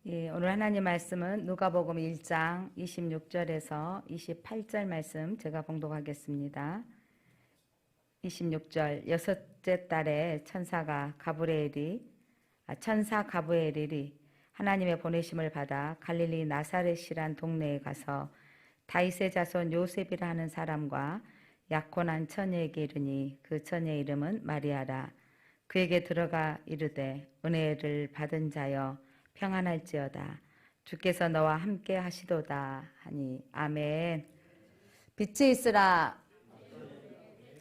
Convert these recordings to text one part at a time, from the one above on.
예, 오늘 하나님 말씀은 누가복음 1장 26절에서 28절 말씀 제가 봉독하겠습니다. 26절 여섯째 달에 천사 가브리엘이 하나님의 보내심을 받아 갈릴리 나사렛이란 동네에 가서 다윗의 자손 요셉이라 하는 사람과 약혼한 처녀에게 이르니 그 처녀의 이름은 마리아라. 그에게 들어가 이르되 은혜를 받은 자여 평안할지어다. 주께서 너와 함께 하시도다 하니. 아멘. 빛이 있으라.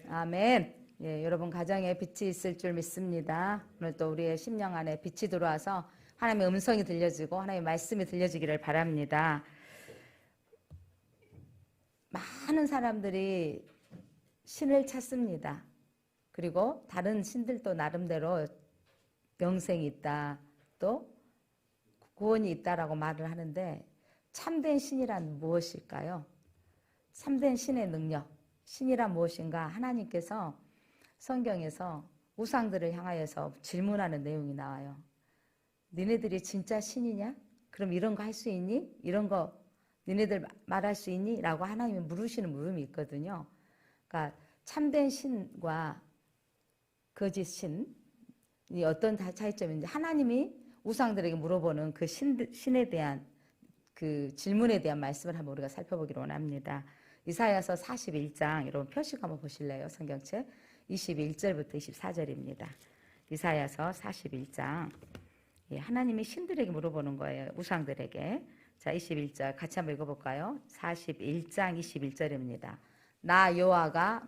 아멘. 예, 여러분 가정에 빛이 있을 줄 믿습니다. 오늘 또 우리의 심령 안에 빛이 들어와서 하나님의 음성이 들려지고 하나님의 말씀이 들려지기를 바랍니다. 많은 사람들이 신을 찾습니다. 그리고 다른 신들도 나름대로 영생이 있다, 또 구원이 있다라고 말을 하는데, 참된 신이란 무엇일까요? 참된 신의 능력, 신이란 무엇인가? 하나님께서 성경에서 우상들을 향하여서 질문하는 내용이 나와요. 니네들이 진짜 신이냐? 그럼 이런 거 할 수 있니? 이런 거 니네들 말할 수 있니? 라고 하나님이 물으시는 물음이 있거든요. 그러니까 참된 신과 거짓 신이 어떤 차이점인지, 하나님이 우상들에게 물어보는 그 신에 대한 그 질문에 대한 말씀을 한번 우리가 살펴보기를 원합니다. 이사야서 41장, 여러분 표식 한번 보실래요? 성경책 21절부터 24절입니다. 이사야서 41장. 예, 하나님이 신들에게 물어보는 거예요. 우상들에게. 자, 21절 같이 한번 읽어볼까요? 41장 21절입니다. 나 여호와가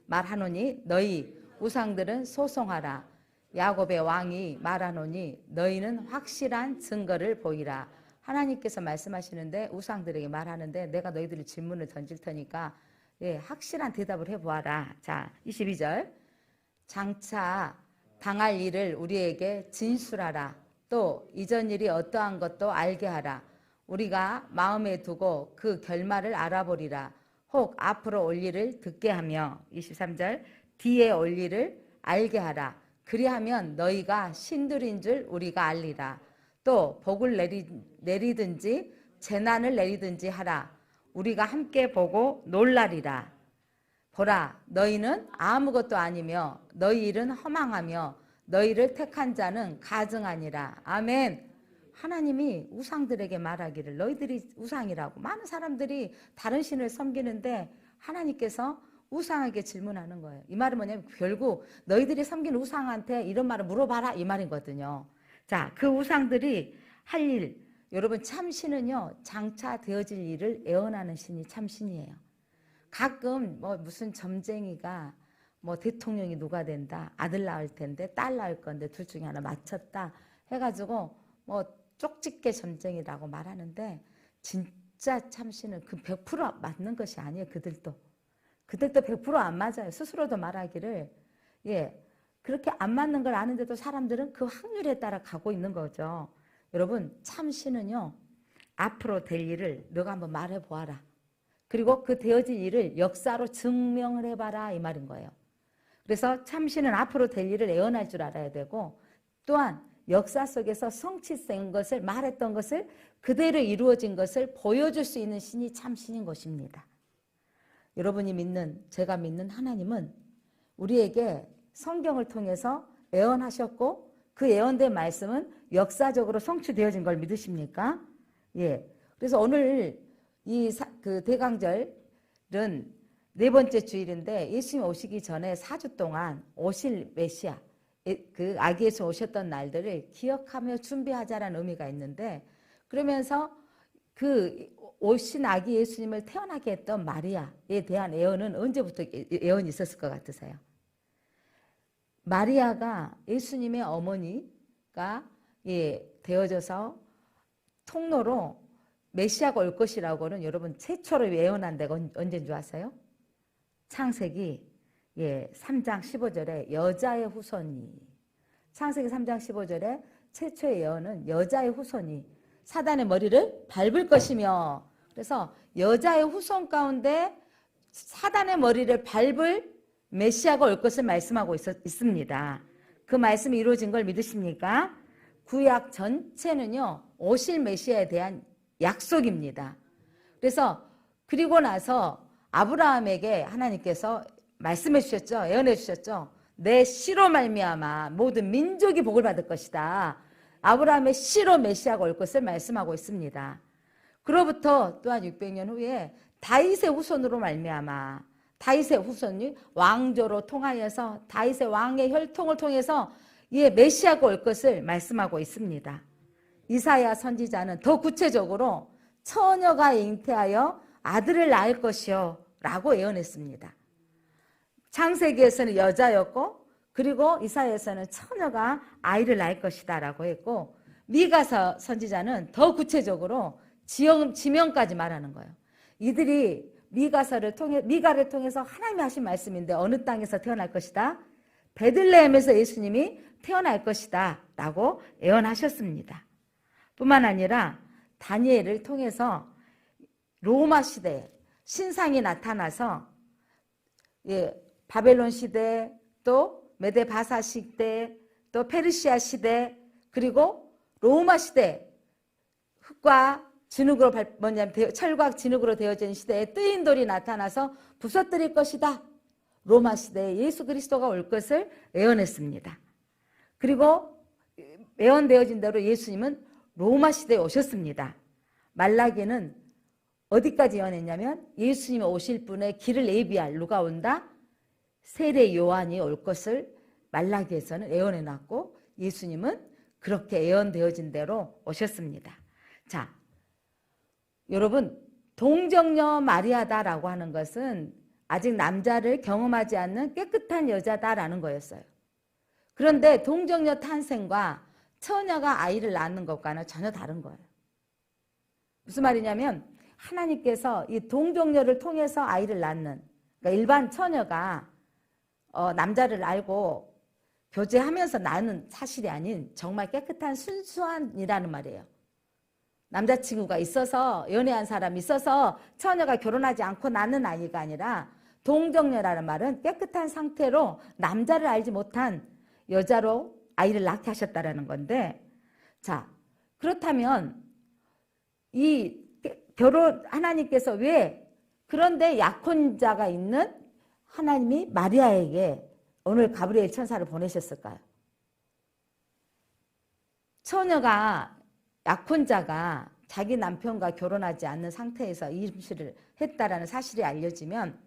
말하노니 너희 우상들은 소송하라. 야곱의 왕이 말하노니 너희는 확실한 증거를 보이라. 하나님께서 말씀하시는데 우상들에게 말하는데, 내가 너희들이 질문을 던질 테니까 확실한 대답을 해보아라. 자, 22절. 장차 당할 일을 우리에게 진술하라. 또 이전 일이 어떠한 것도 알게 하라. 우리가 마음에 두고 그 결말을 알아보리라. 혹 앞으로 올 일을 듣게 하며. 23절. 뒤에 올 일을 알게 하라. 그리하면 너희가 신들인 줄 우리가 알리라. 또 복을 내리든지 재난을 내리든지 하라. 우리가 함께 보고 놀라리라. 보라, 너희는 아무것도 아니며 너희 일은 허망하며 너희를 택한 자는 가증하니라. 아멘. 하나님이 우상들에게 말하기를 너희들이 우상이라고. 많은 사람들이 다른 신을 섬기는데 하나님께서 우상에게 질문하는 거예요. 이 말은 뭐냐면 결국 너희들이 섬기는 우상한테 이런 말을 물어봐라, 이 말이거든요. 자, 그 우상들이 할 일, 여러분 참신은요, 장차 되어질 일을 예언하는 신이 참신이에요. 가끔 뭐 무슨 점쟁이가 뭐 대통령이 누가 된다, 아들 낳을 텐데 딸 낳을 건데 둘 중에 하나 맞췄다 해가지고 뭐 쪽집게 점쟁이라고 말하는데, 진짜 참신은 그 100% 맞는 것이 아니에요. 그들도 100% 안 맞아요. 스스로도 말하기를 그렇게 안 맞는 걸 아는데도 사람들은 그 확률에 따라 가고 있는 거죠. 여러분, 참신은요, 앞으로 될 일을 너가 한번 말해보아라. 그리고 그 되어질 일을 역사로 증명을 해봐라, 이 말인 거예요. 그래서 참신은 앞으로 될 일을 예언할 줄 알아야 되고, 또한 역사 속에서 성취된 것을, 말했던 것을 그대로 이루어진 것을 보여줄 수 있는 신이 참신인 것입니다. 여러분이 믿는, 제가 믿는 하나님은 우리에게 성경을 통해서 예언하셨고, 그 예언된 말씀은 역사적으로 성취되어진 걸 믿으십니까? 예. 그래서 오늘 그 대강절은 네 번째 주일인데, 예수님 오시기 전에 4주 동안 오실 메시아, 그 아기 예수 오셨던 날들을 기억하며 준비하자라는 의미가 있는데, 그러면서 그 오신 아기 예수님을 태어나게 했던 마리아에 대한 예언은 언제부터 예언이 있었을 것 같으세요? 마리아가 예수님의 어머니가 되어져서 통로로 메시아가 올 것이라고는 여러분 최초로 예언한 데가 언제인 줄 아세요? 창세기 3장 15절에 여자의 후손이, 창세기 3장 15절에 최초의 예언은 여자의 후손이 사단의 머리를 밟을 것이며, 그래서 여자의 후손 가운데 사단의 머리를 밟을 메시아가 올 것을 말씀하고 있습니다. 그 말씀이 이루어진 걸 믿으십니까? 구약 전체는요, 오실 메시아에 대한 약속입니다. 그래서 그리고 나서 아브라함에게 하나님께서 말씀해 주셨죠. 예언해 주셨죠. 내 씨로 말미암아 모든 민족이 복을 받을 것이다. 아브라함의 씨로 메시아가 올 것을 말씀하고 있습니다. 그로부터 또한 600년 후에 다윗의 후손으로 말미암아, 다윗의 후손이 왕조로 통하여서 다윗의 왕의 혈통을 통해서 이 메시아가 올 것을 말씀하고 있습니다. 이사야 선지자는 더 구체적으로 처녀가 잉태하여 아들을 낳을 것이요 라고 예언했습니다. 창세기에서는 여자였고, 그리고 이사야에서는 처녀가 아이를 낳을 것이다 라고 했고, 미가 선지자는 더 구체적으로 지명까지 말하는 거예요. 이들이 미가를 통해서 하나님이 하신 말씀인데 어느 땅에서 태어날 것이다? 베들레헴에서 예수님이 태어날 것이다 라고 예언하셨습니다. 뿐만 아니라 다니엘을 통해서 로마 시대에 신상이 나타나서 바벨론 시대, 또 메데바사 시대, 또 페르시아 시대, 그리고 로마 시대, 흙과 진흙으로 철과 진흙으로 되어진 시대에 뜨인 돌이 나타나서 부서뜨릴 것이다. 로마 시대에 예수 그리스도가 올 것을 예언했습니다. 그리고 예언되어진 대로 예수님은 로마 시대에 오셨습니다. 말라기는 어디까지 예언했냐면 예수님이 오실 분의 길을 예비할 누가 온다? 세례 요한이 올 것을 말라기에서는 예언해놨고 예수님은 그렇게 예언되어진 대로 오셨습니다. 자, 여러분, 동정녀 마리아다라고 하는 것은 아직 남자를 경험하지 않는 깨끗한 여자다라는 거였어요. 그런데 동정녀 탄생과 처녀가 아이를 낳는 것과는 전혀 다른 거예요. 무슨 말이냐면 하나님께서 이 동정녀를 통해서 아이를 낳는, 그러니까 일반 처녀가 남자를 알고 교제하면서 낳는 사실이 아닌 정말 깨끗한 순수한이라는 말이에요. 남자친구가 있어서 연애한 사람이 있어서 처녀가 결혼하지 않고 낳는 아이가 아니라 동정녀라는 말은 깨끗한 상태로 남자를 알지 못한 여자로 아이를 낳게 하셨다라는 건데, 자, 그렇다면 이 하나님께서 왜 그런데 약혼자가 있는 하나님이 마리아에게 오늘 가브리엘 천사를 보내셨을까요? 처녀가 약혼자가 자기 남편과 결혼하지 않는 상태에서 임신을 했다라는 사실이 알려지면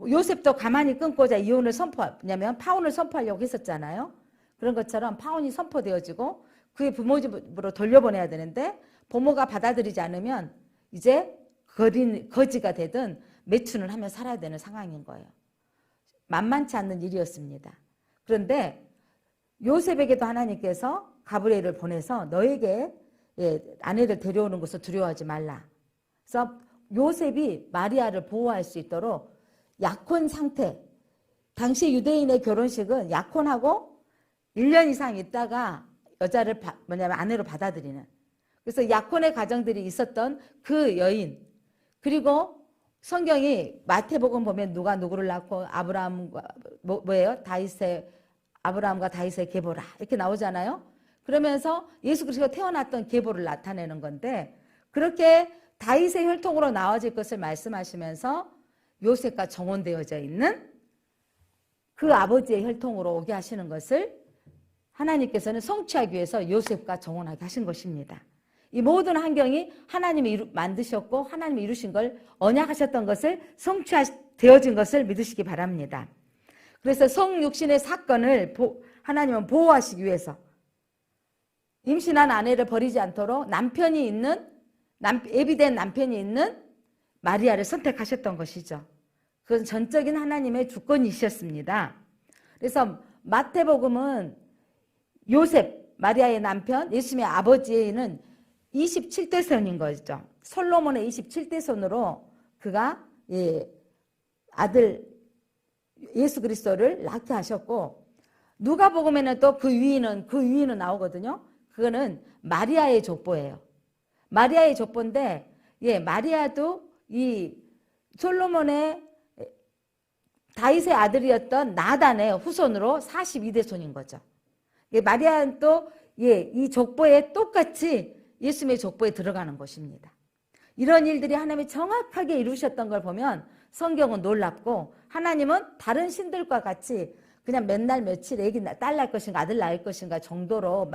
요셉도 가만히 끊고자 이혼을 왜냐면 파혼을 선포하려고 했었잖아요. 그런 것처럼 파혼이 선포되어지고 그의 부모 집으로 돌려보내야 되는데 부모가 받아들이지 않으면 이제 거지가 되든 매춘을 하며 살아야 되는 상황인 거예요. 만만치 않는 일이었습니다. 그런데 요셉에게도 하나님께서 가브리엘을 보내서 너에게 아내를 데려오는 것을 두려워하지 말라. 그래서 요셉이 마리아를 보호할 수 있도록 약혼 상태, 당시 유대인의 결혼식은 약혼하고 1년 이상 있다가 여자를 아내로 받아들이는, 그래서 약혼의 가정들이 있었던 그 여인, 그리고 성경이 마태복음 보면 누가 누구를 낳고 아브라함과 아브라함과 다윗의 계보라 이렇게 나오잖아요. 그러면서 예수 그리스도가 태어났던 계보를 나타내는 건데, 그렇게 다윗의 혈통으로 나와질 것을 말씀하시면서 요셉과 정혼되어져 있는 그 아버지의 혈통으로 오게 하시는 것을 하나님께서는 성취하기 위해서 요셉과 정혼하게 하신 것입니다. 이 모든 환경이 하나님이 만드셨고 하나님이 이루신 걸 언약하셨던 것을 성취되어진 것을 믿으시기 바랍니다. 그래서 성육신의 사건을 하나님은 보호하시기 위해서 임신한 아내를 버리지 않도록 예비된 남편이 있는 마리아를 선택하셨던 것이죠. 그건 전적인 하나님의 주권이셨습니다. 그래서 마태복음은 요셉, 마리아의 남편, 예수님의 아버지는 27대 손인 거죠. 솔로몬의 27대 손으로 그가 아들 예수 그리스도를 낳게 하셨고, 누가복음에는 또 그 위인은 나오거든요. 그거는 마리아의 족보예요. 마리아의 족보인데, 마리아도 이 솔로몬의 다윗의 아들이었던 나단의 후손으로 42대 손인 거죠. 마리아는 또 이 족보에 똑같이 예수님의 족보에 들어가는 것입니다. 이런 일들이 하나님이 정확하게 이루셨던 걸 보면 성경은 놀랍고, 하나님은 다른 신들과 같이 그냥 맨날 며칠 애기 딸 낳을 것인가 아들 낳을 것인가 정도로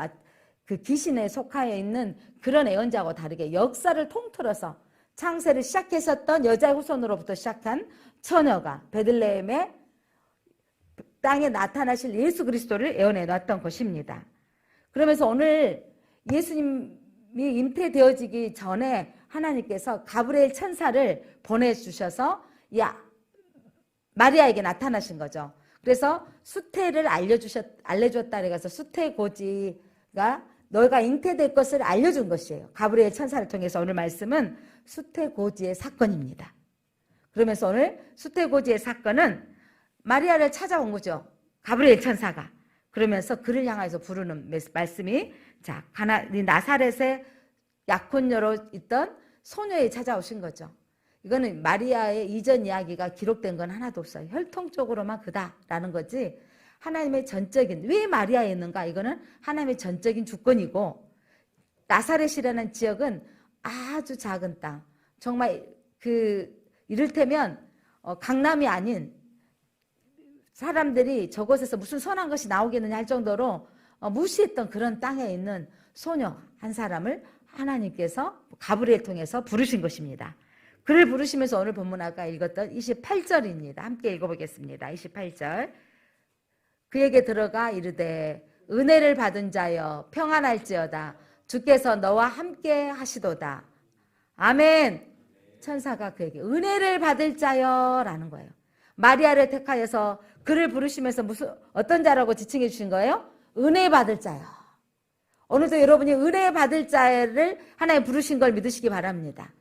그 귀신에 속하여 있는 그런 애언자하고 다르게 역사를 통틀어서 창세를 시작했었던 여자의 후손으로부터 시작한 처녀가 베들레헴의 땅에 나타나실 예수 그리스도를 예언해 놨던 것입니다. 그러면서 오늘 예수님이 잉태되어지기 전에 하나님께서 가브리엘 천사를 보내주셔서 마리아에게 나타나신 거죠. 그래서 수태를 알려주었다 그래서 수태고지가 너가 잉태될 것을 알려준 것이에요. 가브리엘 천사를 통해서 오늘 말씀은 수태고지의 사건입니다. 그러면서 오늘 수태고지의 사건은 마리아를 찾아온 거죠. 가브리엘 천사가. 그러면서 그를 향해서 부르는 말씀이, 자, 나사렛의 약혼녀로 있던 소녀에 찾아오신 거죠. 이거는 마리아의 이전 이야기가 기록된 건 하나도 없어요. 혈통적으로만 그다라는 거지, 하나님의 전적인, 왜 마리아에 있는가? 이거는 하나님의 전적인 주권이고, 나사렛이라는 지역은 아주 작은 땅, 정말 이를테면 강남이 아닌, 사람들이 저곳에서 무슨 선한 것이 나오겠느냐 할 정도로 무시했던 그런 땅에 있는 소녀 한 사람을 하나님께서 가브리엘 통해서 부르신 것입니다. 그를 부르시면서 오늘 본문 아까 읽었던 28절입니다. 함께 읽어보겠습니다. 28절. 그에게 들어가 이르되 은혜를 받은 자여 평안할지어다. 주께서 너와 함께 하시도다. 아멘. 천사가 그에게 은혜를 받을 자여 라는 거예요. 마리아를 택하여서 그를 부르시면서 어떤 자라고 지칭해 주신 거예요? 은혜 받을 자요. 오늘도 여러분이 은혜 받을 자를 하나님 부르신 걸 믿으시기 바랍니다.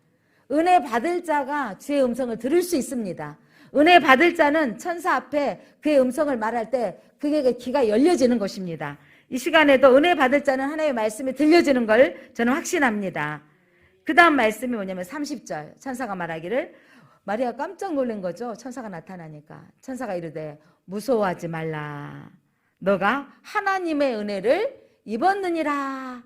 은혜 받을 자가 주의 음성을 들을 수 있습니다. 은혜 받을 자는 천사 앞에 그의 음성을 말할 때 그에게 귀가 열려지는 것입니다. 이 시간에도 은혜 받을 자는 하나님의 말씀이 들려지는 걸 저는 확신합니다. 그 다음 말씀이 뭐냐면 30절 천사가 말하기를, 마리아가 깜짝 놀란 거죠. 천사가 나타나니까. 천사가 이르되 무서워하지 말라. 너가 하나님의 은혜를 입었느니라.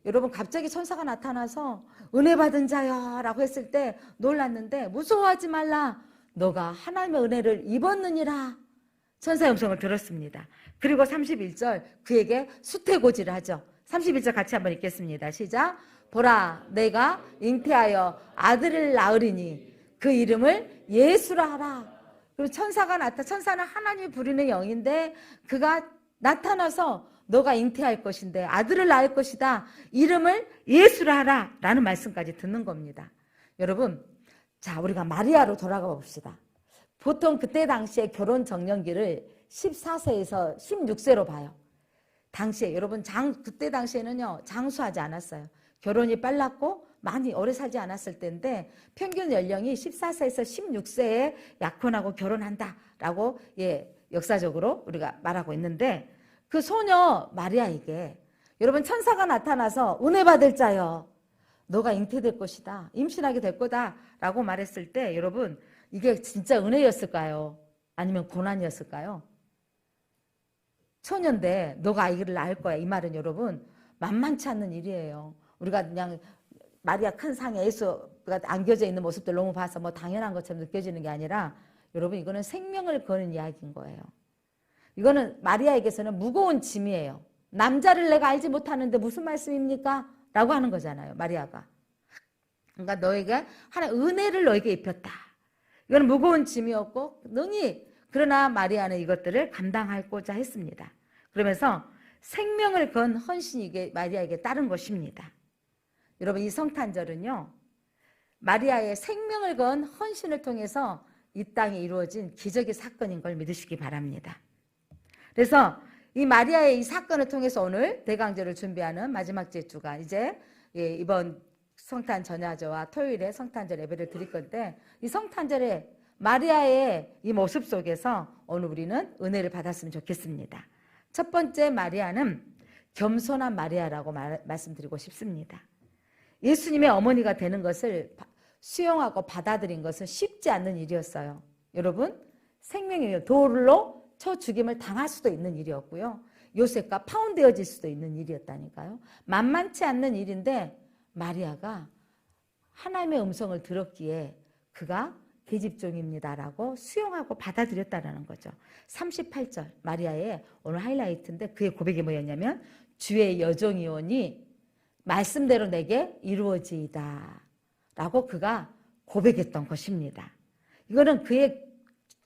여러분, 갑자기 천사가 나타나서 은혜 받은 자여 라고 했을 때 놀랐는데, 무서워하지 말라. 너가 하나님의 은혜를 입었느니라. 천사의 음성을 들었습니다. 그리고 31절 그에게 수태고지를 하죠. 31절 같이 한번 읽겠습니다. 시작. 보라, 내가 잉태하여 아들을 낳으리니 그 이름을 예수라 하라. 그리고 천사는 하나님이 부리는 영인데 그가 나타나서 너가 잉태할 것인데 아들을 낳을 것이다. 이름을 예수라 하라 라는 말씀까지 듣는 겁니다. 여러분, 자, 우리가 마리아로 돌아가 봅시다. 보통 그때 당시에 결혼 정년기를 14세에서 16세로 봐요. 당시에 여러분 그때 당시에는요 장수하지 않았어요. 결혼이 빨랐고 많이 오래 살지 않았을 때인데 평균 연령이 14세에서 16세에 약혼하고 결혼한다라고 역사적으로 우리가 말하고 있는데, 그 소녀 마리아에게 여러분 천사가 나타나서 은혜 받을 자여 너가 잉태될 것이다. 임신하게 될 거다 라고 말했을 때 여러분, 이게 진짜 은혜였을까요? 아니면 고난이었을까요? 처녀인데 너가 아이를 낳을 거야. 이 말은 여러분 만만치 않는 일이에요. 우리가 그냥 마리아 큰 상에 예수가 안겨져 있는 모습들 너무 봐서 뭐 당연한 것처럼 느껴지는 게 아니라 여러분, 이거는 생명을 거는 이야기인 거예요. 이거는 마리아에게서는 무거운 짐이에요. 남자를 내가 알지 못하는데 무슨 말씀입니까? 라고 하는 거잖아요, 마리아가. 그러니까 너에게 하나의 은혜를 너에게 입혔다. 이건 무거운 짐이었고 그러나 마리아는 이것들을 감당하고자 했습니다. 그러면서 생명을 건 헌신이 이게 마리아에게 따른 것입니다. 여러분, 이 성탄절은요 마리아의 생명을 건 헌신을 통해서 이 땅에 이루어진 기적의 사건인 걸 믿으시기 바랍니다. 그래서 이 마리아의 이 사건을 통해서 오늘 대강절을 준비하는 마지막 주가 이제 이번 성탄 전야제와 토요일에 성탄절 예배를 드릴 건데, 이 성탄절에 마리아의 이 모습 속에서 오늘 우리는 은혜를 받았으면 좋겠습니다. 첫 번째 마리아는 겸손한 마리아라고 말씀드리고 싶습니다. 예수님의 어머니가 되는 것을 수용하고 받아들인 것은 쉽지 않는 일이었어요. 여러분, 생명이 돌로 쳐 죽임을 당할 수도 있는 일이었고요. 요셉과 파혼되어질 수도 있는 일이었다니까요. 만만치 않는 일인데 마리아가 하나님의 음성을 들었기에 그가 계집종입니다라고 수용하고 받아들였다는 거죠. 38절 마리아의 오늘 하이라이트인데 그의 고백이 뭐였냐면 주의 여종이오니 말씀대로 내게 이루어지이다 라고 그가 고백했던 것입니다. 이거는 그의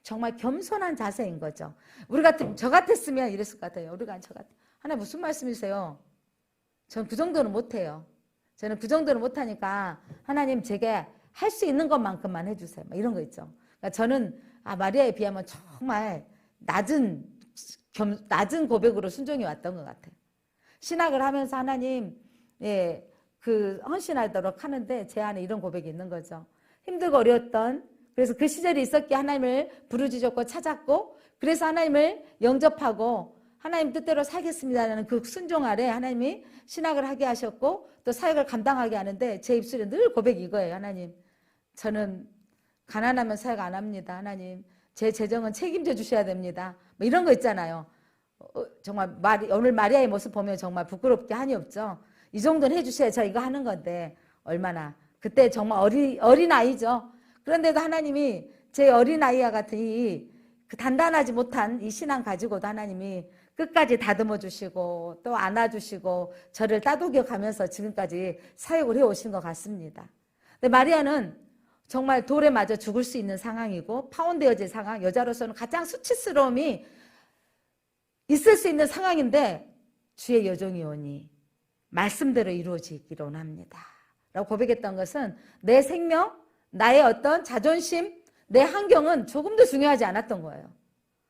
정말 겸손한 자세인 거죠. 우리 같으면 저 같았으면 이랬을 것 같아요. 우리가 저 같아. 하나님 무슨 말씀이세요? 전 그 정도는 못해요. 저는 그 정도는 못하니까 하나님 제게 할 수 있는 것만큼만 해주세요. 이런 거 있죠. 그러니까 저는 마리아에 비하면 정말 낮은 고백으로 순종이 왔던 것 같아요. 신학을 하면서 하나님 그 헌신하도록 하는데 제 안에 이런 고백이 있는 거죠. 힘들고 어려웠던 그래서 그 시절이 있었기에 하나님을 부르짖었고 찾았고 그래서 하나님을 영접하고 하나님 뜻대로 살겠습니다라는 그 순종 아래 하나님이 신학을 하게 하셨고 또 사역을 감당하게 하는데 제 입술에 늘 고백이 이거예요. 하나님 저는 가난하면 사역 안 합니다. 하나님 제 재정은 책임져 주셔야 됩니다. 뭐 이런 거 있잖아요. 정말 오늘 마리아의 모습 보면 정말 부끄럽게 한이 없죠. 이 정도는 해주셔야 저 이거 하는 건데 얼마나 그때 정말 어린아이죠. 그런데도 하나님이 제 어린아이와 같은 그 단단하지 못한 이 신앙 가지고도 하나님이 끝까지 다듬어 주시고 또 안아주시고 저를 따독여 가면서 지금까지 사역을 해오신 것 같습니다. 근데 마리아는 정말 돌에 맞아 죽을 수 있는 상황이고 파혼되어질 상황, 여자로서는 가장 수치스러움이 있을 수 있는 상황인데 주의 여종이오니 말씀대로 이루어지기를 원합니다 라고 고백했던 것은 내 생명, 나의 어떤 자존심, 내 환경은 조금도 중요하지 않았던 거예요.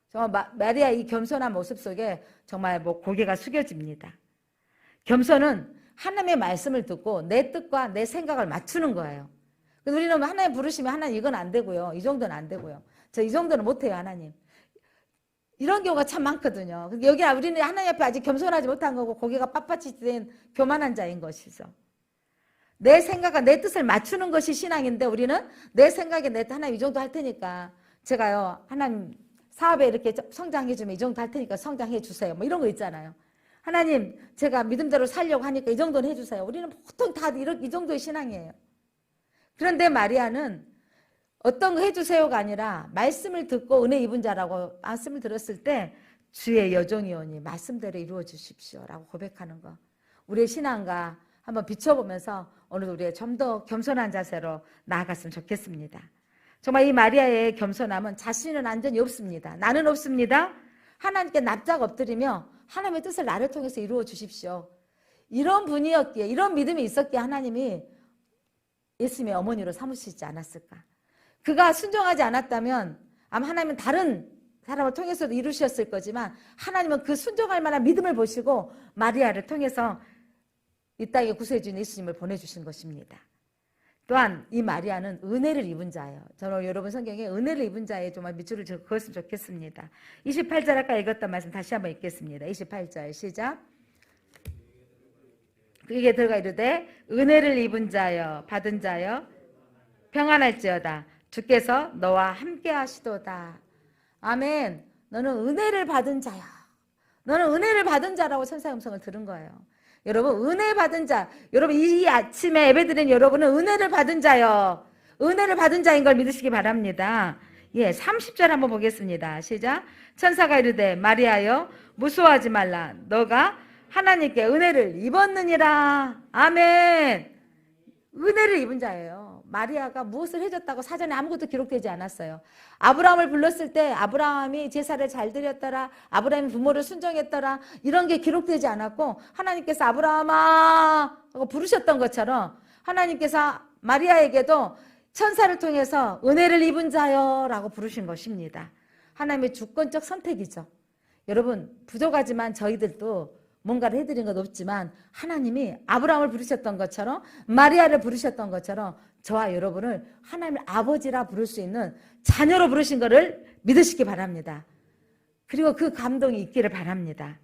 정말 마리아의 이 겸손한 모습 속에 정말 고개가 숙여집니다. 겸손은 하나님의 말씀을 듣고 내 뜻과 내 생각을 맞추는 거예요. 그래서 우리는 하나님 부르시면 하나님 이건 안 되고요. 이 정도는 안 되고요. 저 이 정도는 못해요 하나님. 이런 경우가 참 많거든요. 여기 우리는 하나님 앞에 아직 겸손하지 못한 거고 고개가 빳빳이 된 교만한 자인 것이죠. 내 생각과 내 뜻을 맞추는 것이 신앙인데 우리는 내 생각에 내 뜻 하나님 이 정도 할 테니까 제가요 하나님 사업에 이렇게 성장해 주면 이 정도 할 테니까 성장해 주세요. 뭐 이런 거 있잖아요. 하나님 제가 믿음대로 살려고 하니까 이 정도는 해주세요. 우리는 보통 다 이 정도의 신앙이에요. 그런데 마리아는 어떤 거 해주세요가 아니라 말씀을 듣고 은혜 입은 자라고 말씀을 들었을 때 주의 여종이오니 말씀대로 이루어 주십시오 라고 고백하는 거 우리의 신앙과 한번 비춰보면서 오늘 우리의 좀 더 겸손한 자세로 나아갔으면 좋겠습니다. 정말 이 마리아의 겸손함은 자신은 완전히 없습니다. 나는 없습니다. 하나님께 납작 엎드리며 하나님의 뜻을 나를 통해서 이루어 주십시오. 이런 분이었기에 이런 믿음이 있었기에 하나님이 예수님의 어머니로 삼으시지 않았을까. 그가 순종하지 않았다면 아마 하나님은 다른 사람을 통해서도 이루셨을 거지만 하나님은 그 순종할 만한 믿음을 보시고 마리아를 통해서 이 땅에 구세해 주신 예수님을 보내주신 것입니다. 또한 이 마리아는 은혜를 입은 자예요. 저는 여러분 성경에 은혜를 입은 자에 정말 밑줄을 그었으면 좋겠습니다. 28절 아까 읽었던 말씀 다시 한번 읽겠습니다. 28절 시작. 그에게 들어가 이르되 은혜를 입은 자여 받은 자여 평안할지어다 주께서 너와 함께 하시도다. 아멘. 너는 은혜를 받은 자야. 너는 은혜를 받은 자라고 천사의 음성을 들은 거예요. 여러분 은혜 받은 자, 여러분 이 아침에 예배드린 여러분은 은혜를 받은 자요. 은혜를 받은 자인 걸 믿으시기 바랍니다. 30절 한번 보겠습니다. 시작. 천사가 이르되 마리아여 무서워하지 말라. 너가 하나님께 은혜를 입었느니라. 아멘. 은혜를 입은 자예요. 마리아가 무엇을 해줬다고 사전에 아무것도 기록되지 않았어요. 아브라함을 불렀을 때 아브라함이 제사를 잘 드렸더라, 아브라함이 부모를 순종했더라, 이런 게 기록되지 않았고 하나님께서 아브라함아 하고 부르셨던 것처럼 하나님께서 마리아에게도 천사를 통해서 은혜를 입은 자여 라고 부르신 것입니다. 하나님의 주권적 선택이죠. 여러분 부족하지만 저희들도 뭔가를 해드린 건 없지만 하나님이 아브라함을 부르셨던 것처럼 마리아를 부르셨던 것처럼 저와 여러분을 하나님의 아버지라 부를 수 있는 자녀로 부르신 것을 믿으시기 바랍니다. 그리고 그 감동이 있기를 바랍니다.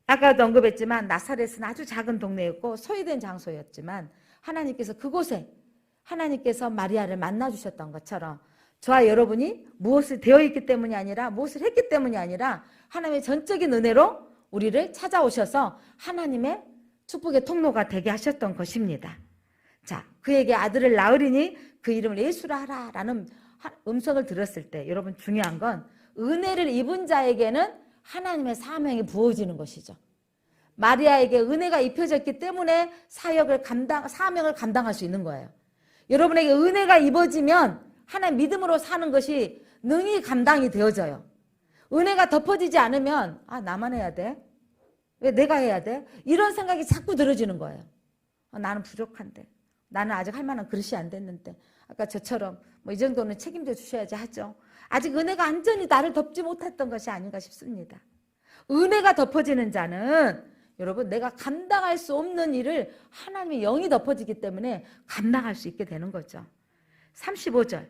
아까도 언급했지만 나사렛은 아주 작은 동네였고 소외된 장소였지만 하나님께서 그곳에 하나님께서 마리아를 만나주셨던 것처럼 저와 여러분이 무엇을 되어 있기 때문이 아니라 무엇을 했기 때문이 아니라 하나님의 전적인 은혜로 우리를 찾아오셔서 하나님의 축복의 통로가 되게 하셨던 것입니다. 자, 그에게 아들을 낳으리니 그 이름을 예수라 하라라는 음성을 들었을 때 여러분 중요한 건 은혜를 입은 자에게는 하나님의 사명이 부어지는 것이죠. 마리아에게 은혜가 입혀졌기 때문에 사명을 감당할 수 있는 거예요. 여러분에게 은혜가 입어지면 하나님 믿음으로 사는 것이 능히 감당이 되어져요. 은혜가 덮어지지 않으면 나만 해야 돼? 왜 내가 해야 돼? 이런 생각이 자꾸 들어지는 거예요. 나는 부족한데. 나는 아직 할 만한 그릇이 안 됐는데. 아까 저처럼 이 정도는 책임져 주셔야지 하죠. 아직 은혜가 완전히 나를 덮지 못했던 것이 아닌가 싶습니다. 은혜가 덮어지는 자는 여러분 내가 감당할 수 없는 일을 하나님의 영이 덮어지기 때문에 감당할 수 있게 되는 거죠. 35절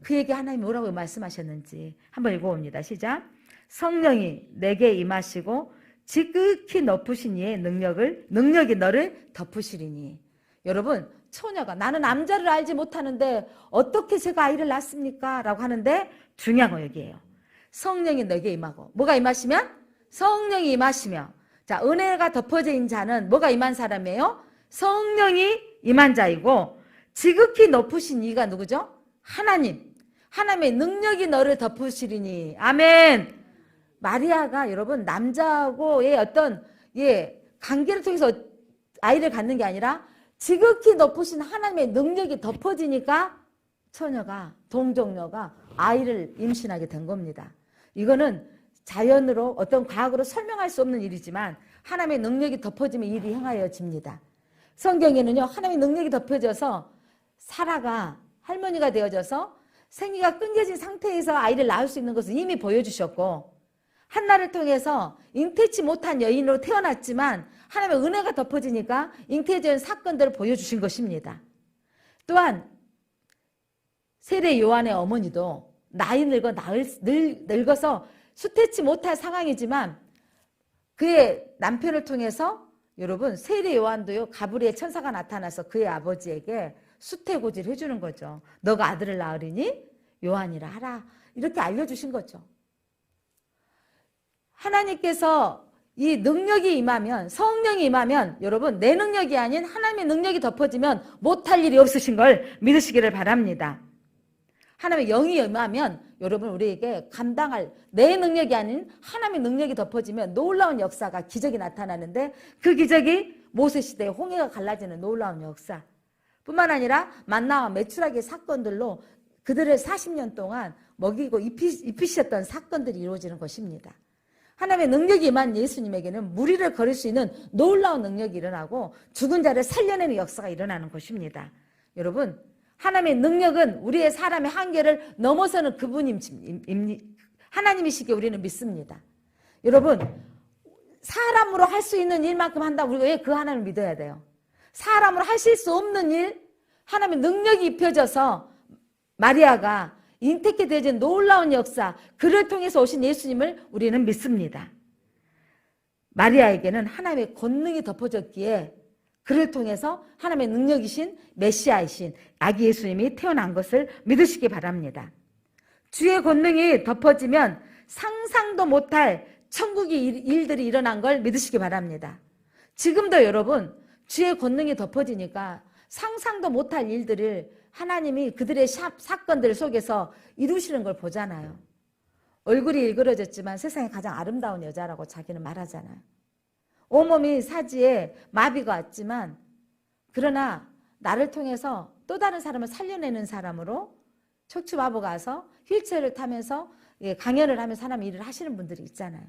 그에게 하나님이 뭐라고 말씀하셨는지 한번 읽어봅니다. 시작. 성령이 내게 임하시고 지극히 높으신 이의 능력이 너를 덮으시리니. 여러분 처녀가 나는 남자를 알지 못하는데 어떻게 제가 아이를 낳습니까? 라고 하는데 중요한 거 여기에요. 성령이 내게 임하고 뭐가 임하시면? 성령이 임하시며. 자, 은혜가 덮어진 자는 뭐가 임한 사람이에요? 성령이 임한 자이고 지극히 높으신 이가 누구죠? 하나님. 하나님의 능력이 너를 덮으시리니. 아멘. 마리아가 여러분 남자하고의 어떤 관계를 통해서 아이를 갖는 게 아니라 지극히 높으신 하나님의 능력이 덮어지니까 처녀가 동정녀가 아이를 임신하게 된 겁니다. 이거는 자연으로 어떤 과학으로 설명할 수 없는 일이지만 하나님의 능력이 덮어지면 일이 행하여집니다. 성경에는요 하나님의 능력이 덮여져서 사라가 할머니가 되어져서 생기가 끊겨진 상태에서 아이를 낳을 수 있는 것을 이미 보여주셨고 한나를 통해서 잉태치 못한 여인으로 태어났지만 하나님의 은혜가 덮어지니까 잉태된 사건들을 보여주신 것입니다. 또한 세례 요한의 어머니도 나이 늙어서 수태치 못할 상황이지만 그의 남편을 통해서 여러분 세례 요한도요 가브리엘 천사가 나타나서 그의 아버지에게 수태고지를 해주는 거죠. 너가 아들을 낳으리니 요한이라 하라. 이렇게 알려주신 거죠. 하나님께서 이 능력이 임하면 성령이 임하면 여러분 내 능력이 아닌 하나님의 능력이 덮어지면 못할 일이 없으신 걸 믿으시기를 바랍니다. 하나님의 영이 임하면 여러분 우리에게 감당할 내 능력이 아닌 하나님의 능력이 덮어지면 놀라운 역사가 기적이 나타나는데 그 기적이 모세시대에 홍해가 갈라지는 놀라운 역사 뿐만 아니라 만나와 메추라기의 사건들로 그들을 40년 동안 먹이고 입히셨던 사건들이 이루어지는 것입니다. 하나님의 능력이 임한 예수님에게는 무리를 거릴 수 있는 놀라운 능력이 일어나고 죽은 자를 살려내는 역사가 일어나는 것입니다. 여러분 하나님의 능력은 우리의 사람의 한계를 넘어서는 하나님이시기에 우리는 믿습니다. 여러분 사람으로 할 수 있는 일만큼 한다. 우리가 왜 그 하나님을 믿어야 돼요? 사람으로 하실 수 없는 일 하나님의 능력이 입혀져서 마리아가 잉태케 되어진 놀라운 역사 그를 통해서 오신 예수님을 우리는 믿습니다. 마리아에게는 하나님의 권능이 덮어졌기에 그를 통해서 하나님의 능력이신 메시아이신 아기 예수님이 태어난 것을 믿으시기 바랍니다. 주의 권능이 덮어지면 상상도 못할 천국의 일들이 일어난 걸 믿으시기 바랍니다. 지금도 여러분 주의 권능이 덮어지니까 상상도 못할 일들을 하나님이 그들의 사건들 속에서 이루시는 걸 보잖아요. 얼굴이 일그러졌지만 세상에 가장 아름다운 여자라고 자기는 말하잖아요. 온몸이 사지에 마비가 왔지만 그러나 나를 통해서 또 다른 사람을 살려내는 사람으로 척추마보 가서 휠체어를 타면서 강연을 하면서 하나님 일을 하시는 분들이 있잖아요.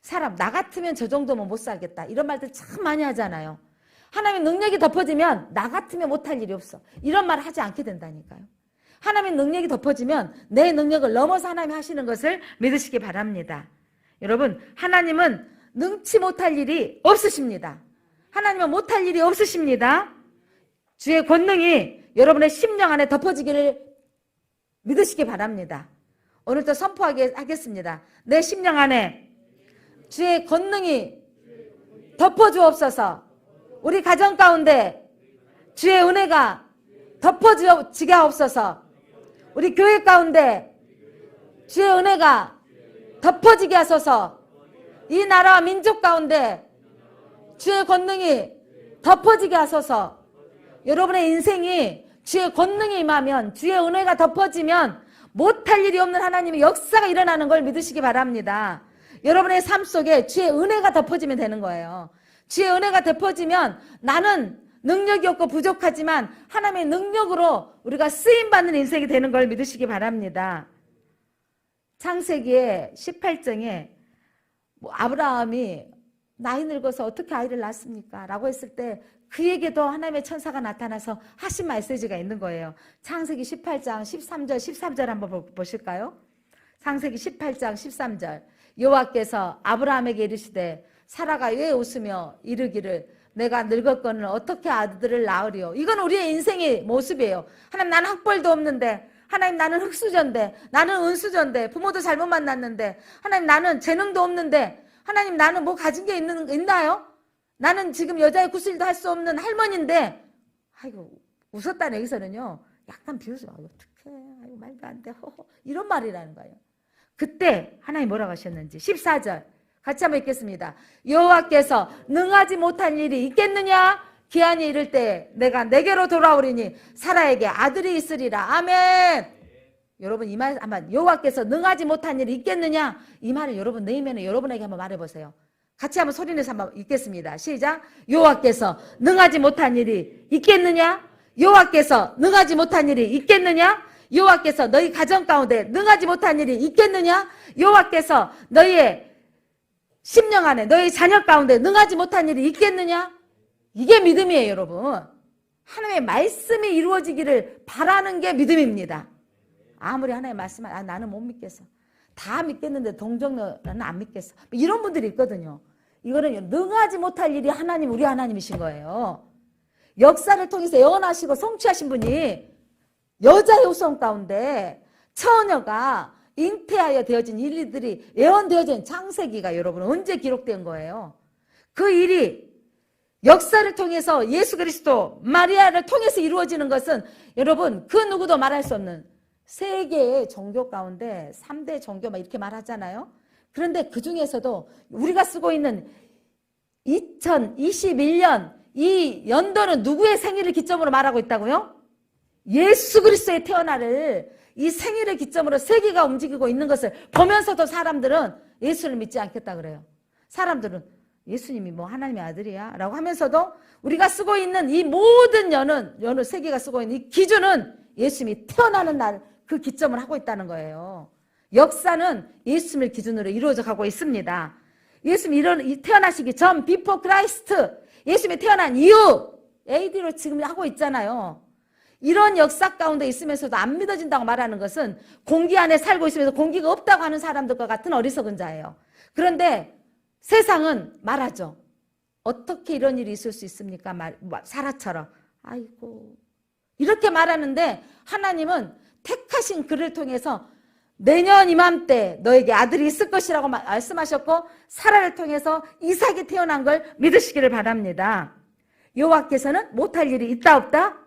사람 나 같으면 저 정도면 못 살겠다 이런 말들 참 많이 하잖아요. 하나님의 능력이 덮어지면 나 같으면 못할 일이 없어 이런 말을 하지 않게 된다니까요. 하나님의 능력이 덮어지면 내 능력을 넘어서 하나님이 하시는 것을 믿으시기 바랍니다. 여러분 하나님은 능치 못할 일이 없으십니다. 하나님은 못할 일이 없으십니다. 주의 권능이 여러분의 심령 안에 덮어지기를 믿으시기 바랍니다. 오늘도 선포하겠습니다. 내 심령 안에 주의 권능이 덮어주옵소서. 우리 가정 가운데 주의 은혜가 덮어지게 하옵소서. 우리 교회 가운데 주의 은혜가 덮어지게 하소서. 이 나라와 민족 가운데 주의 권능이 덮어지게 하소서. 여러분의 인생이 주의 권능이 임하면, 주의 은혜가 덮어지면 못할 일이 없는 하나님의 역사가 일어나는 걸 믿으시기 바랍니다. 여러분의 삶 속에 주의 은혜가 덮어지면 되는 거예요. 주의 은혜가 덮어지면 나는 능력이 없고 부족하지만 하나님의 능력으로 우리가 쓰임받는 인생이 되는 걸 믿으시기 바랍니다. 창세기의 18장에 아브라함이 나이 늙어서 어떻게 아이를 낳습니까? 라고 했을 때 그에게도 하나님의 천사가 나타나서 하신 메시지가 있는 거예요. 창세기 18장 13절 14절 한번 보실까요? 창세기 18장 13절 여호와께서 아브라함에게 이르시되 사라가 왜 웃으며 이르기를 내가 늙었거늘 어떻게 아들을 낳으리요. 이건 우리의 인생의 모습이에요. 하나님 나는 학벌도 없는데, 하나님 나는 흙수저인데, 나는 은수저인데, 부모도 잘못 만났는데, 하나님 나는 재능도 없는데, 하나님 나는 뭐 가진 게 있나요? 나는 지금 여자의 구슬도 할 수 없는 할머니인데, 아이고 웃었다는 여기서는요 약간 비웃어. 어떡해, 아이고 말도 안 돼, 허허. 이런 말이라는 거예요. 그때 하나님 뭐라고 하셨는지 14절 같이 한번 읽겠습니다. 여호와께서 능하지 못한 일이 있겠느냐? 기한이 이를 때 내가 내게로 돌아오리니 사라에게 아들이 있으리라. 아멘. 여러분 이 말 아마 여호와께서 능하지 못한 일이 있겠느냐? 이 말을 여러분 내면에 여러분에게 한번 말해보세요. 같이 한번 소리내서 한번 읽겠습니다. 시작. 여호와께서 능하지 못한 일이 있겠느냐? 여호와께서 능하지 못한 일이 있겠느냐? 여호와께서 너희 가정 가운데 능하지 못한 일이 있겠느냐? 여호와께서 너희의 심령 안에 너희 자녀 가운데 능하지 못한 일이 있겠느냐? 이게 믿음이에요, 여러분. 하나님의 말씀이 이루어지기를 바라는 게 믿음입니다. 아무리 하나님의 말씀을 나는 못 믿겠어. 다 믿겠는데 동정너는 안 믿겠어. 이런 분들이 있거든요. 이거는 능하지 못할 일이 하나님, 우리 하나님이신 거예요. 역사를 통해서 예언하시고 성취하신 분이 여자의 후손 가운데 처녀가 잉태하여 되어진 일들이 예언되어진 창세기가 여러분 언제 기록된 거예요? 그 일이 역사를 통해서 예수 그리스도 마리아를 통해서 이루어지는 것은 여러분 그 누구도 말할 수 없는 세계의 종교 가운데 3대 종교 막 이렇게 말하잖아요. 그런데 그 중에서도 우리가 쓰고 있는 2021년 이 연도는 누구의 생일을 기점으로 말하고 있다고요? 예수 그리스도의 태어나를 이 생일을 기점으로 세계가 움직이고 있는 것을 보면서도 사람들은 예수를 믿지 않겠다 그래요. 사람들은 예수님이 뭐 하나님의 아들이야 라고 하면서도 우리가 쓰고 있는 이 모든 연은 세계가 쓰고 있는 이 기준은 예수님이 태어나는 날 그 기점을 하고 있다는 거예요. 역사는 예수님을 기준으로 이루어져 가고 있습니다. 예수님이 태어나시기 전 비포 크라이스트 예수님이 태어난 이후 AD로 지금 하고 있잖아요. 이런 역사 가운데 있으면서도 안 믿어진다고 말하는 것은 공기 안에 살고 있으면서 공기가 없다고 하는 사람들과 같은 어리석은 자예요. 그런데 세상은 말하죠. 어떻게 이런 일이 있을 수 있습니까? 사라처럼. 아이고 이렇게 말하는데 하나님은 택하신 그를 통해서 내년 이맘때 너에게 아들이 있을 것이라고 말씀하셨고 사라를 통해서 이삭이 태어난 걸 믿으시기를 바랍니다. 여호와께서는 못할 일이 있다 없다?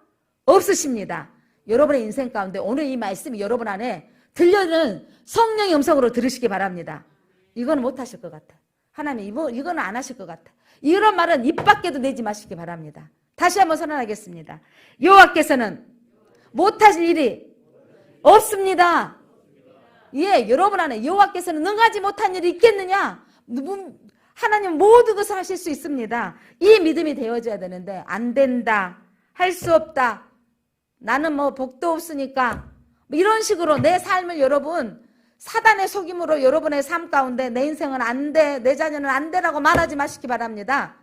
없으십니다. 여러분의 인생 가운데 오늘 이 말씀이 여러분 안에 들려는 성령의 음성으로 들으시기 바랍니다. 이거는 못하실 것 같아. 하나님 이거는 안 하실 것 같아. 이런 말은 입 밖에도 내지 마시기 바랍니다. 다시 한번 선언하겠습니다. 여호와께서는 못하실 일이 없습니다. 예, 여러분 안에 여호와께서는 능하지 못한 일이 있겠느냐? 하나님 모든 것을 하실 수 있습니다. 이 믿음이 되어져야 되는데 안 된다, 할 수 없다, 나는 뭐 복도 없으니까 이런 식으로 내 삶을 여러분 사단의 속임으로 여러분의 삶 가운데 내 인생은 안 돼, 내 자녀는 안 돼라고 말하지 마시기 바랍니다.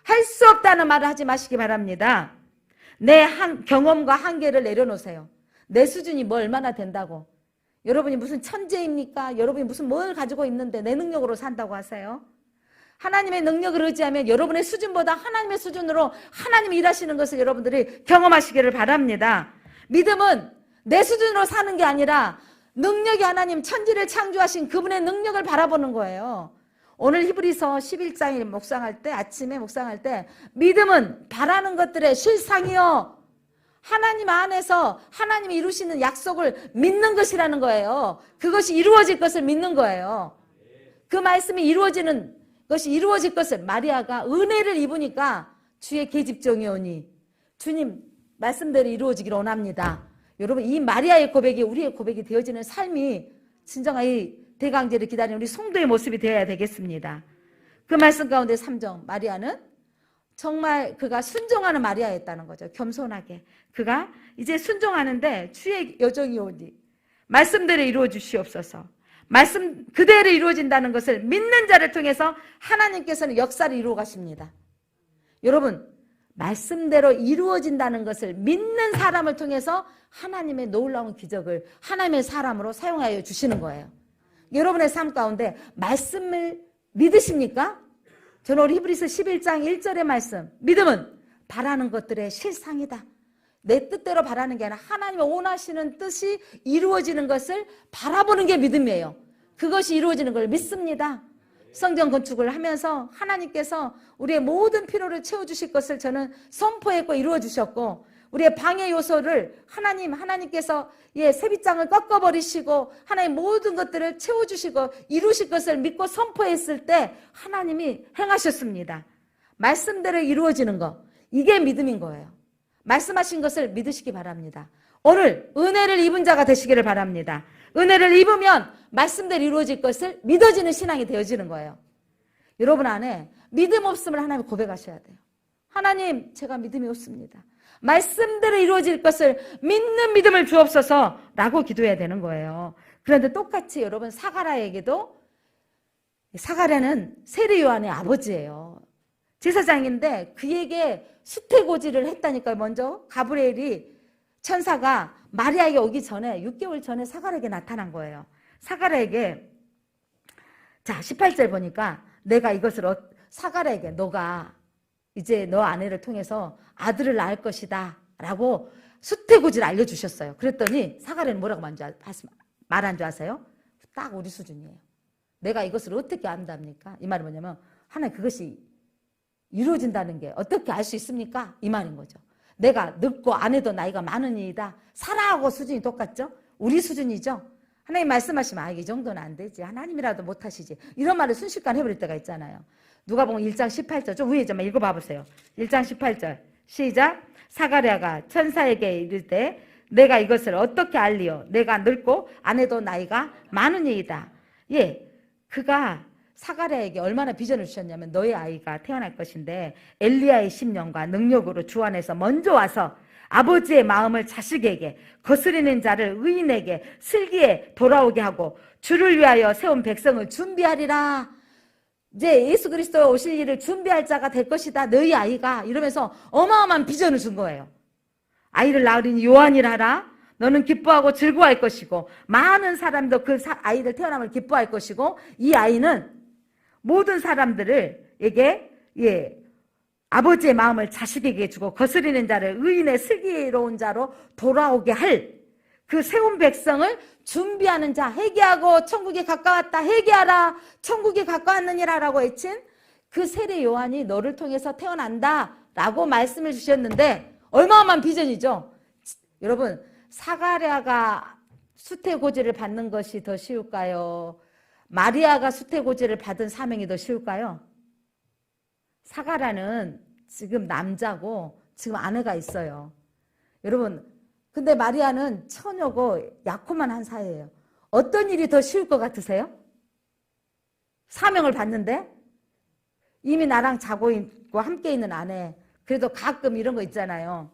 할 수 없다는 말을 하지 마시기 바랍니다. 내 경험과 한계를 내려놓으세요. 내 수준이 뭐 얼마나 된다고. 여러분이 무슨 천재입니까? 여러분이 무슨 뭘 가지고 있는데 내 능력으로 산다고 하세요? 하나님의 능력을 의지하면 여러분의 수준보다 하나님의 수준으로 하나님이 일하시는 것을 여러분들이 경험하시기를 바랍니다. 믿음은 내 수준으로 사는 게 아니라 능력이 하나님 천지를 창조하신 그분의 능력을 바라보는 거예요. 오늘 히브리서 11장에 묵상할 때 아침에 묵상할 때 믿음은 바라는 것들의 실상이요 하나님 안에서 하나님이 이루시는 약속을 믿는 것이라는 거예요. 그것이 이루어질 것을 믿는 거예요. 그 말씀이 이루어지는 그것이 이루어질 것을 마리아가 은혜를 입으니까 주의 계집종이 오니 주님 말씀대로 이루어지기를 원합니다. 여러분 이 마리아의 고백이 우리의 고백이 되어지는 삶이 진정한 이 대강제를 기다리는 우리 성도의 모습이 되어야 되겠습니다. 그 말씀 가운데 3정 마리아는 정말 그가 순종하는 마리아였다는 거죠. 겸손하게 그가 이제 순종하는데 주의 여정이 오니 말씀대로 이루어 주시옵소서. 말씀 그대로 이루어진다는 것을 믿는 자를 통해서 하나님께서는 역사를 이루어 가십니다. 여러분 말씀대로 이루어진다는 것을 믿는 사람을 통해서 하나님의 놀라운 기적을 하나님의 사람으로 사용하여 주시는 거예요. 여러분의 삶 가운데 말씀을 믿으십니까? 저는 우리 히브리서 11장 1절의 말씀 믿음은 바라는 것들의 실상이다. 내 뜻대로 바라는 게 아니라 하나님의 원하시는 뜻이 이루어지는 것을 바라보는 게 믿음이에요. 그것이 이루어지는 걸 믿습니다. 성전 건축을 하면서 하나님께서 우리의 모든 필요를 채워주실 것을 저는 선포했고 이루어주셨고 우리의 방해 요소를 하나님께서 세빗장을 꺾어버리시고 하나님 모든 것들을 채워주시고 이루실 것을 믿고 선포했을 때 하나님이 행하셨습니다. 말씀대로 이루어지는 것 이게 믿음인 거예요. 말씀하신 것을 믿으시기 바랍니다. 오늘 은혜를 입은 자가 되시기를 바랍니다. 은혜를 입으면 말씀대로 이루어질 것을 믿어지는 신앙이 되어지는 거예요. 여러분 안에 믿음 없음을 하나님 고백하셔야 돼요. 하나님 제가 믿음이 없습니다. 말씀대로 이루어질 것을 믿는 믿음을 주옵소서 라고 기도해야 되는 거예요. 그런데 똑같이 여러분 사가랴에게도 사가랴는 세례 요한의 아버지예요. 제사장인데 그에게 수태고지를 했다니까요. 먼저 가브리엘이 천사가 마리아에게 오기 전에 6개월 전에 사가랴에게 나타난 거예요. 사가랴에게 자 18절 보니까 내가 이것을 사가랴에게 너가 이제 너 아내를 통해서 아들을 낳을 것이다 라고 수태고지를 알려주셨어요. 그랬더니 사가랴는 뭐라고 말한 줄 아세요? 딱 우리 수준이에요. 내가 이것을 어떻게 안답니까? 이 말이 뭐냐면 하나님 그것이 이루어진다는 게 어떻게 알 수 있습니까? 이 말인 거죠. 내가 늙고 아내도 나이가 많으니이다. 사라하고 수준이 똑같죠? 우리 수준이죠? 하나님 말씀하시면 이 정도는 안 되지. 하나님이라도 못하시지. 이런 말을 순식간에 해버릴 때가 있잖아요. 누가복음 1장 18절 좀 위에 좀 읽어봐 보세요. 1장 18절 시작. 사가랴가 천사에게 이를 때 내가 이것을 어떻게 알리요? 내가 늙고 아내도 나이가 많으니이다. 그가 사가랴에게 얼마나 비전을 주셨냐면 너의 아이가 태어날 것인데 엘리야의 심령과 능력으로 주 안에서 먼저 와서 아버지의 마음을 자식에게 거스리는 자를 의인에게 슬기에 돌아오게 하고 주를 위하여 세운 백성을 준비하리라. 이제 예수 그리스도 오실 일을 준비할 자가 될 것이다. 너희 아이가 이러면서 어마어마한 비전을 준 거예요. 아이를 낳으리니 요한이라 하라. 너는 기뻐하고 즐거워할 것이고 많은 사람도 그 아이들 태어남을 기뻐할 것이고 이 아이는 모든 사람들에게 아버지의 마음을 자식에게 주고 거스리는 자를 의인의 슬기로운 자로 돌아오게 할 그 세운 백성을 준비하는 자. 회개하고 천국에 가까웠다. 회개하라. 천국에 가까웠느니라 라고 외친 그 세례 요한이 너를 통해서 태어난다 라고 말씀을 주셨는데 얼마어마한 비전이죠. 여러분 사가랴가 수태고지를 받는 것이 더 쉬울까요? 마리아가 수태고지를 받은 사명이 더 쉬울까요? 사가랴는 지금 남자고 지금 아내가 있어요. 여러분 근데 마리아는 처녀고 약혼만 한 사이예요. 어떤 일이 더 쉬울 것 같으세요? 사명을 받는데 이미 나랑 자고 있고 함께 있는 아내 그래도 가끔 이런 거 있잖아요.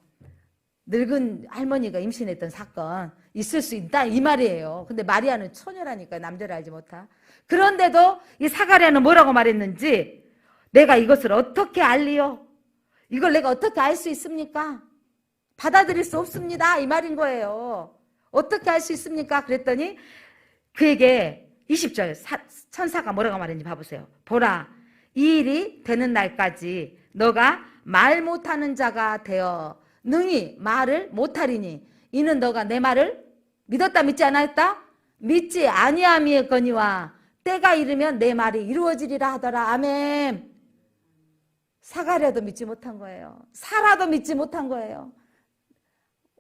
늙은 할머니가 임신했던 사건 있을 수 있다 이 말이에요. 근데 마리아는 처녀라니까 남자를 알지 못하. 그런데도 이 사가랴는 뭐라고 말했는지 내가 이것을 어떻게 알리요? 이걸 내가 어떻게 알 수 있습니까? 받아들일 수 없습니다 이 말인 거예요. 어떻게 알 수 있습니까? 그랬더니 그에게 20절 천사가 뭐라고 말했는지 봐보세요. 보라 이 일이 되는 날까지 너가 말 못하는 자가 되어 능히 말을 못하리니 이는 너가 내 말을 믿었다 믿지 않았다? 믿지 아니함이거니와 때가 이르면 내 말이 이루어지리라 하더라. 아멘. 사가랴도 믿지 못한 거예요. 사라도 믿지 못한 거예요.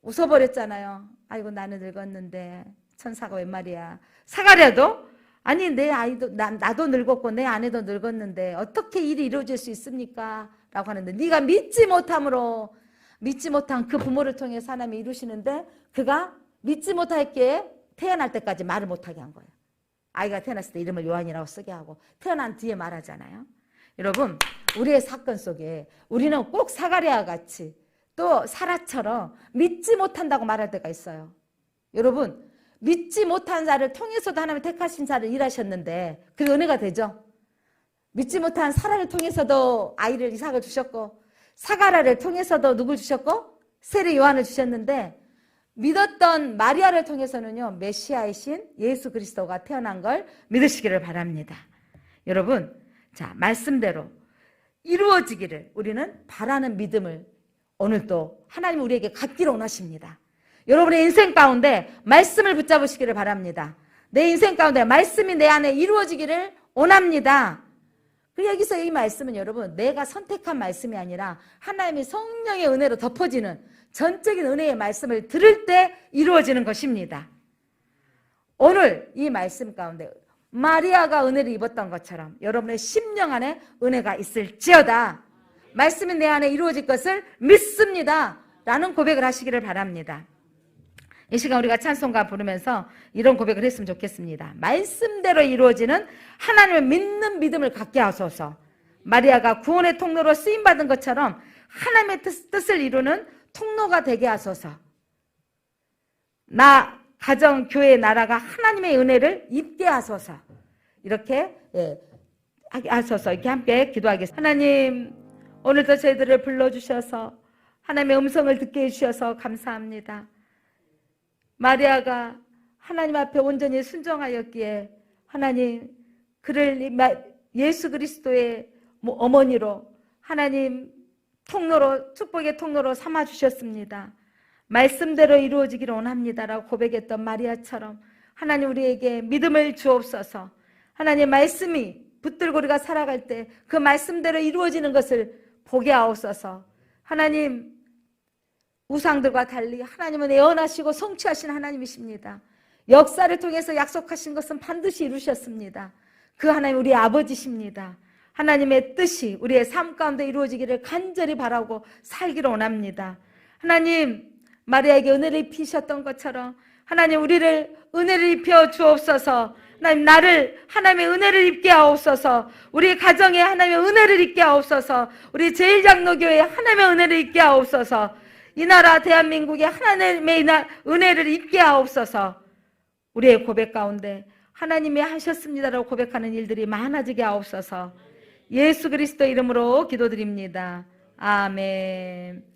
웃어버렸잖아요. 아이고 나는 늙었는데 천사가 웬 말이야. 사가랴도 아니 내 아이도 나도 늙었고 내 아내도 늙었는데 어떻게 일이 이루어질 수 있습니까? 라고 하는데 네가 믿지 못함으로 믿지 못한 그 부모를 통해 하나님이 이루시는데 그가 믿지 못했기에 태어날 때까지 말을 못하게 한 거예요. 아이가 태어났을 때 이름을 요한이라고 쓰게 하고 태어난 뒤에 말하잖아요. 여러분 우리의 사건 속에 우리는 꼭 사가랴와 같이 또 사라처럼 믿지 못한다고 말할 때가 있어요. 여러분 믿지 못한 자를 통해서도 하나님이 택하신 자를 일하셨는데 그 은혜가 되죠. 믿지 못한 사라를 통해서도 아이를 이삭을 주셨고 사가랴를 통해서도 누굴 주셨고 세례 요한을 주셨는데 믿었던 마리아를 통해서는요 메시아이신 예수 그리스도가 태어난 걸 믿으시기를 바랍니다. 여러분 자 말씀대로 이루어지기를 우리는 바라는 믿음을 오늘 또 하나님 우리에게 갖기를 원하십니다. 여러분의 인생 가운데 말씀을 붙잡으시기를 바랍니다. 내 인생 가운데 말씀이 내 안에 이루어지기를 원합니다. 그 여기서 이 말씀은 여러분 내가 선택한 말씀이 아니라 하나님의 성령의 은혜로 덮어지는 전적인 은혜의 말씀을 들을 때 이루어지는 것입니다. 오늘 이 말씀 가운데 마리아가 은혜를 입었던 것처럼 여러분의 심령 안에 은혜가 있을지어다. 말씀이 내 안에 이루어질 것을 믿습니다. 라는 고백을 하시기를 바랍니다. 이 시간 우리가 찬송가 부르면서 이런 고백을 했으면 좋겠습니다. 말씀대로 이루어지는 하나님을 믿는 믿음을 갖게 하소서. 마리아가 구원의 통로로 쓰임받은 것처럼 하나님의 뜻을 이루는 통로가 되게 하소서. 나, 가정, 교회, 나라가 하나님의 은혜를 입게 하소서. 이렇게 하소서. 이렇게 함께 기도하겠습니다. 하나님 오늘도 저희들을 불러주셔서 하나님의 음성을 듣게 해주셔서 감사합니다. 마리아가 하나님 앞에 온전히 순종하였기에 하나님 그를 예수 그리스도의 어머니로 하나님 통로로 축복의 통로로 삼아주셨습니다. 말씀대로 이루어지기를 원합니다라고 고백했던 마리아처럼 하나님 우리에게 믿음을 주옵소서. 하나님 말씀이 붙들고 우리가 살아갈 때 그 말씀대로 이루어지는 것을 보게 하옵소서. 하나님 우상들과 달리 하나님은 예언하시고 성취하신 하나님이십니다. 역사를 통해서 약속하신 것은 반드시 이루셨습니다. 그 하나님 우리의 아버지십니다. 하나님의 뜻이 우리의 삶 가운데 이루어지기를 간절히 바라고 살기를 원합니다. 하나님 마리아에게 은혜를 입히셨던 것처럼 하나님 우리를 은혜를 입혀 주옵소서. 하나님 나를 하나님의 은혜를 입게 하옵소서. 우리 가정에 하나님의 은혜를 입게 하옵소서. 우리 제일장로교회에 하나님의 은혜를 입게 하옵소서. 이 나라 대한민국에 하나님의 은혜를 입게 하옵소서. 우리의 고백 가운데 하나님이 하셨습니다라고 고백하는 일들이 많아지게 하옵소서. 예수 그리스도 이름으로 기도드립니다. 아멘.